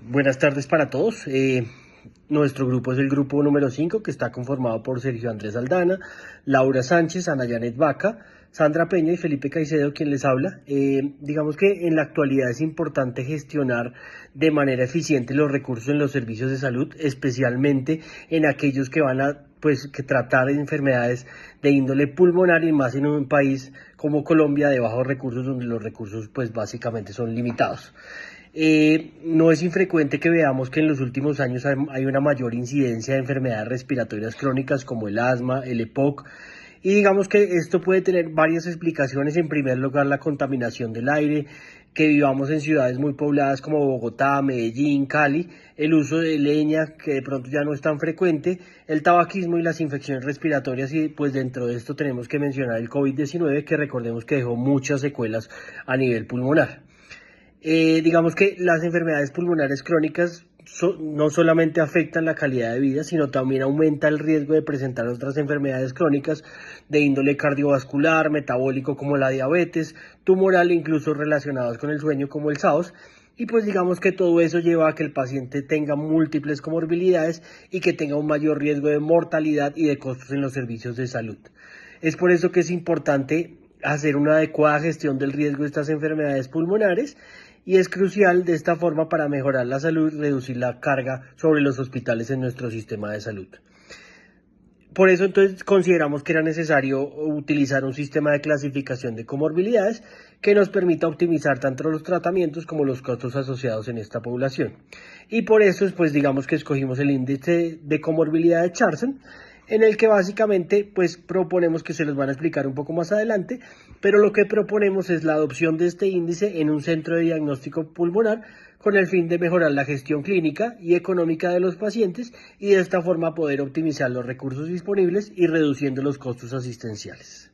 Buenas tardes para todos. Nuestro grupo es el grupo número 5, que está conformado por Sergio Andrés Aldana, Laura Sánchez, Ana Janet Vaca, Sandra Peña y Felipe Caicedo, quien les habla. Digamos que en la actualidad es importante gestionar de manera eficiente los recursos en los servicios de salud, especialmente en aquellos que van a que tratar enfermedades de índole pulmonar, y más en un país como Colombia de bajos recursos, donde los recursos pues básicamente son limitados. No es infrecuente que veamos que en los últimos años hay una mayor incidencia de enfermedades respiratorias crónicas como el asma, el EPOC, y digamos que esto puede tener varias explicaciones. En primer lugar, la contaminación del aire, que vivamos en ciudades muy pobladas como Bogotá, Medellín, Cali, el uso de leña, que de pronto ya no es tan frecuente, el tabaquismo y las infecciones respiratorias, y pues dentro de esto tenemos que mencionar el COVID-19, que recordemos que dejó muchas secuelas a nivel pulmonar. Digamos que las enfermedades pulmonares crónicas no solamente afectan la calidad de vida, sino también aumenta el riesgo de presentar otras enfermedades crónicas de índole cardiovascular, metabólico como la diabetes, tumoral, incluso relacionados con el sueño como el SAOS. Y pues digamos que todo eso lleva a que el paciente tenga múltiples comorbilidades y que tenga un mayor riesgo de mortalidad y de costos en los servicios de salud. Es por eso que es importante hacer una adecuada gestión del riesgo de estas enfermedades pulmonares, y es crucial de esta forma para mejorar la salud y reducir la carga sobre los hospitales en nuestro sistema de salud. Por eso entonces consideramos que era necesario utilizar un sistema de clasificación de comorbilidades que nos permita optimizar tanto los tratamientos como los costos asociados en esta población. Y por eso pues digamos que escogimos el índice de comorbilidad de Charson, en el que básicamente pues proponemos, que se los van a explicar un poco más adelante, pero lo que proponemos es la adopción de este índice en un centro de diagnóstico pulmonar con el fin de mejorar la gestión clínica y económica de los pacientes, y de esta forma poder optimizar los recursos disponibles y reduciendo los costos asistenciales.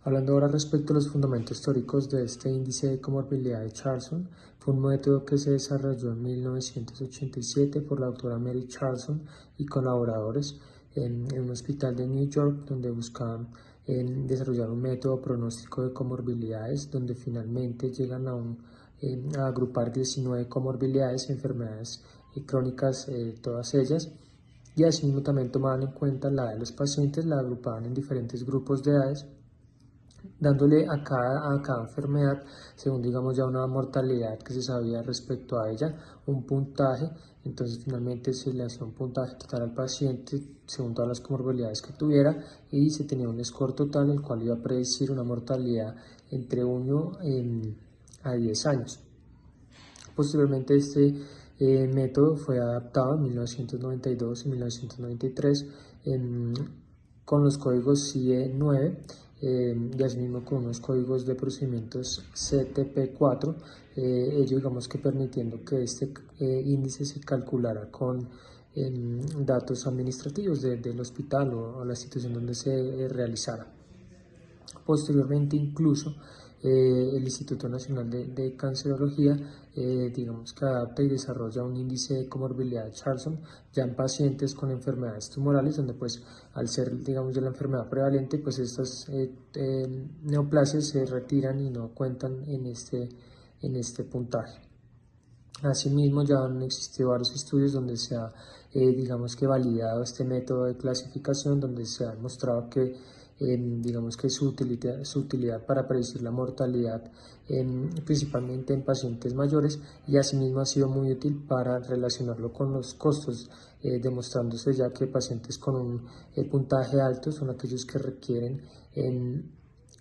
Hablando ahora respecto a los fundamentos teóricos de este índice de comorbilidad de Charson, fue un método que se desarrolló en 1987 por la doctora Mary Charson y colaboradores en un hospital de New York, donde buscaban desarrollar un método pronóstico de comorbilidades, donde finalmente llegan a agrupar 19 comorbilidades, enfermedades crónicas, todas ellas, y asimismo también tomaban en cuenta la edad de los pacientes, la agrupaban en diferentes grupos de edades, dándole a cada enfermedad, según digamos ya una mortalidad que se sabía respecto a ella, un puntaje. Entonces finalmente se le hacía un puntaje total al paciente según todas las comorbilidades que tuviera, y se tenía un score total, el cual iba a predecir una mortalidad entre 1 a 10 años. Posteriormente este método fue adaptado en 1992 y 1993 con los códigos CIE 9, y asimismo con unos códigos de procedimientos CTP4, ello digamos que permitiendo que este índice se calculara con datos administrativos del hospital o la institución donde se realizara. Posteriormente incluso el Instituto Nacional de Cancerología digamos que adapta y desarrolla un índice de comorbilidad de Charson ya en pacientes con enfermedades tumorales, donde pues al ser digamos de la enfermedad prevalente, pues estas neoplasias se retiran y no cuentan en este puntaje. Asimismo ya han existido varios estudios donde se ha digamos que validado este método de clasificación, donde se ha demostrado que digamos que su utilidad para predecir la mortalidad principalmente en pacientes mayores, y asimismo ha sido muy útil para relacionarlo con los costos, demostrándose ya que pacientes con un puntaje alto son aquellos que requieren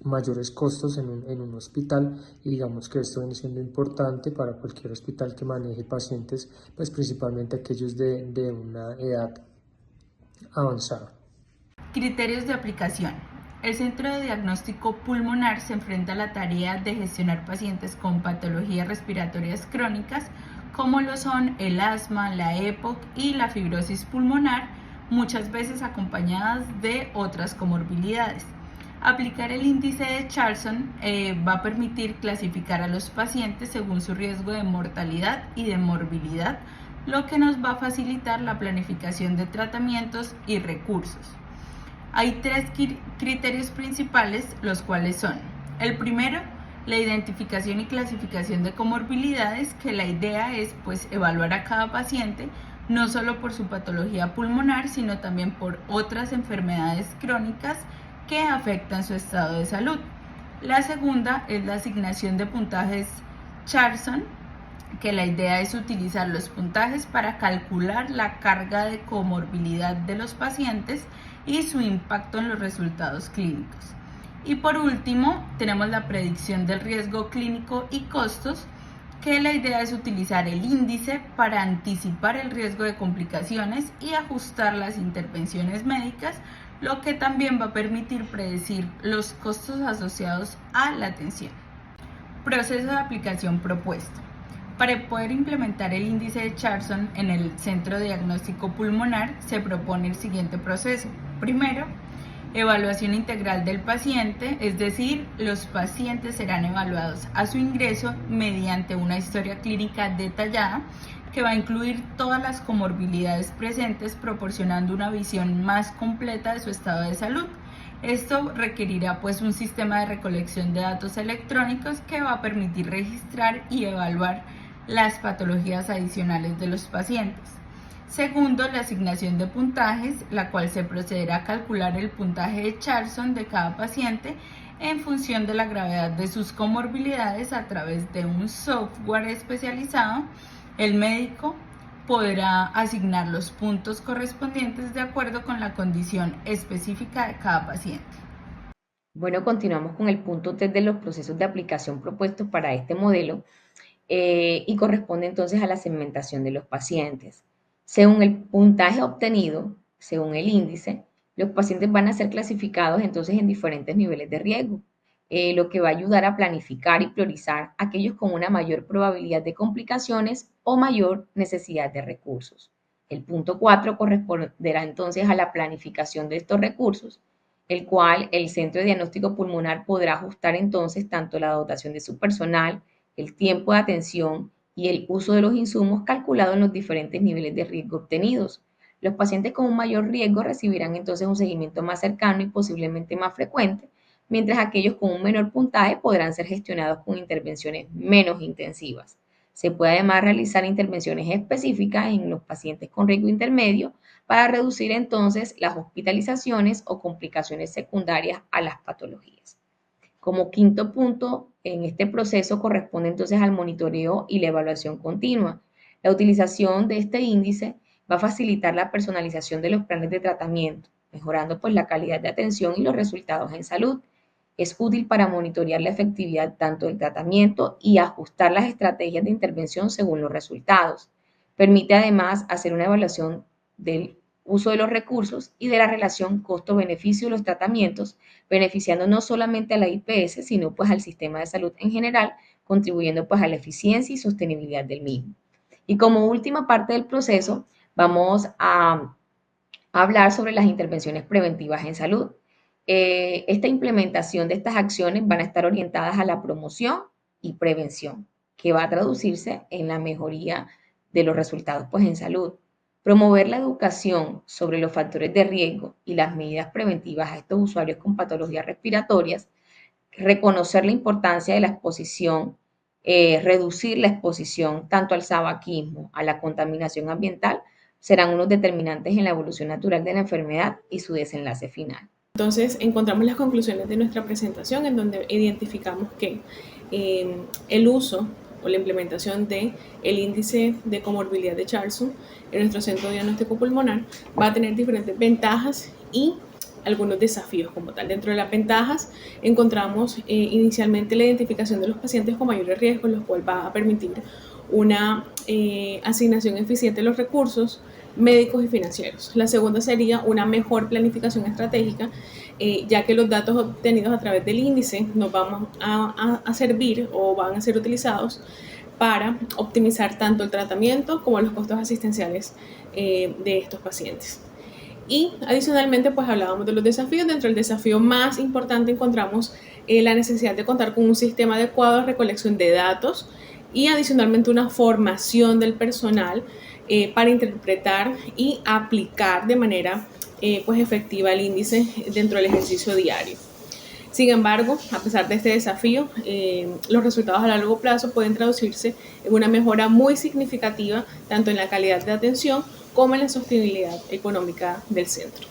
mayores costos en un hospital, y digamos que esto viene siendo importante para cualquier hospital que maneje pacientes, pues principalmente aquellos de una edad avanzada. Criterios de aplicación. El Centro de Diagnóstico Pulmonar se enfrenta a la tarea de gestionar pacientes con patologías respiratorias crónicas, como lo son el asma, la EPOC y la fibrosis pulmonar, muchas veces acompañadas de otras comorbilidades. Aplicar el índice de Charson va a permitir clasificar a los pacientes según su riesgo de mortalidad y de morbilidad, lo que nos va a facilitar la planificación de tratamientos y recursos. Hay tres criterios principales, los cuales son: el primero, la identificación y clasificación de comorbilidades, que la idea es pues evaluar a cada paciente no solo por su patología pulmonar, sino también por otras enfermedades crónicas que afectan su estado de salud. La segunda es la asignación de puntajes Charson, que la idea es utilizar los puntajes para calcular la carga de comorbilidad de los pacientes y su impacto en los resultados clínicos. Y por último, tenemos la predicción del riesgo clínico y costos, que la idea es utilizar el índice para anticipar el riesgo de complicaciones y ajustar las intervenciones médicas, lo que también va a permitir predecir los costos asociados a la atención. Proceso de aplicación propuesto. Para poder implementar el índice de Charson en el Centro de Diagnóstico Pulmonar, se propone el siguiente proceso. Primero, evaluación integral del paciente, es decir, los pacientes serán evaluados a su ingreso mediante una historia clínica detallada que va a incluir todas las comorbilidades presentes, proporcionando una visión más completa de su estado de salud. Esto requerirá pues un sistema de recolección de datos electrónicos que va a permitir registrar y evaluar las patologías adicionales de los pacientes. Segundo, la asignación de puntajes, la cual se procederá a calcular el puntaje de Charson de cada paciente en función de la gravedad de sus comorbilidades a través de un software especializado. El médico podrá asignar los puntos correspondientes de acuerdo con la condición específica de cada paciente. Bueno, continuamos con el punto 3 de los procesos de aplicación propuestos para este modelo y corresponde entonces a la segmentación de los pacientes. Según el puntaje obtenido, según el índice, los pacientes van a ser clasificados entonces en diferentes niveles de riesgo, lo que va a ayudar a planificar y priorizar aquellos con una mayor probabilidad de complicaciones o mayor necesidad de recursos. El punto 4 corresponderá entonces a la planificación de estos recursos, el cual el Centro de Diagnóstico Pulmonar podrá ajustar entonces tanto la dotación de su personal, el tiempo de atención y el uso de los insumos calculado en los diferentes niveles de riesgo obtenidos. Los pacientes con un mayor riesgo recibirán entonces un seguimiento más cercano y posiblemente más frecuente, mientras aquellos con un menor puntaje podrán ser gestionados con intervenciones menos intensivas. Se puede además realizar intervenciones específicas en los pacientes con riesgo intermedio para reducir entonces las hospitalizaciones o complicaciones secundarias a las patologías. Como quinto punto, en este proceso corresponde entonces al monitoreo y la evaluación continua. La utilización de este índice va a facilitar la personalización de los planes de tratamiento, mejorando pues la calidad de atención y los resultados en salud. Es útil para monitorear la efectividad tanto del tratamiento y ajustar las estrategias de intervención según los resultados. Permite además hacer una evaluación del uso de los recursos y de la relación costo-beneficio de los tratamientos, beneficiando no solamente a la IPS, sino pues al sistema de salud en general, contribuyendo pues a la eficiencia y sostenibilidad del mismo. Y como última parte del proceso, vamos a hablar sobre las intervenciones preventivas en salud. Esta implementación de estas acciones van a estar orientadas a la promoción y prevención, que va a traducirse en la mejoría de los resultados pues en salud. Promover la educación sobre los factores de riesgo y las medidas preventivas a estos usuarios con patologías respiratorias, reconocer la importancia de la exposición, reducir la exposición tanto al tabaquismo, a la contaminación ambiental, serán unos determinantes en la evolución natural de la enfermedad y su desenlace final. Entonces encontramos las conclusiones de nuestra presentación en donde identificamos que el uso o la implementación del índice de comorbilidad de Charson en nuestro centro de diagnóstico pulmonar va a tener diferentes ventajas y algunos desafíos como tal. Dentro de las ventajas encontramos inicialmente la identificación de los pacientes con mayores riesgos, lo cual va a permitir una asignación eficiente de los recursos médicos y financieros. La segunda sería una mejor planificación estratégica, ya que los datos obtenidos a través del índice nos van a servir o van a ser utilizados para optimizar tanto el tratamiento como los costos asistenciales de estos pacientes. Y adicionalmente, pues hablábamos de los desafíos. Dentro del desafío más importante encontramos la necesidad de contar con un sistema adecuado de recolección de datos y adicionalmente una formación del personal para interpretar y aplicar de manera pues efectiva el índice dentro del ejercicio diario. Sin embargo, a pesar de este desafío, los resultados a largo plazo pueden traducirse en una mejora muy significativa tanto en la calidad de atención como en la sostenibilidad económica del centro.